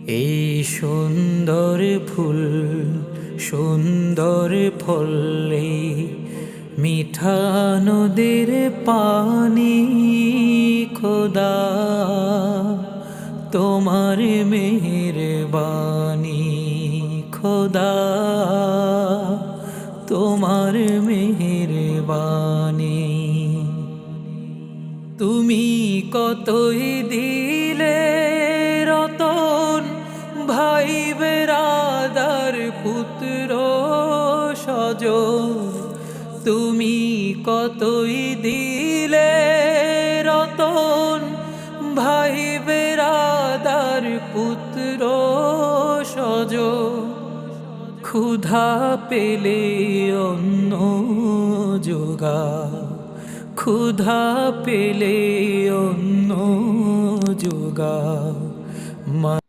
এই সুন্দর ফুল সুন্দর ফলে মিঠা নদীর পানি খোদা তোমার মেহেরবানি খোদা তোমার মেহেরবানি তুমি কতই দিলে রতন ভাই বেরাদার পুত্র সজন তুমি কতই দিলে রতন ভাই বেরাদার পুত্র সজন ক্ষুধা পেলে অন্ন যোগা ক্ষুধা পেলে অন্ন যোগা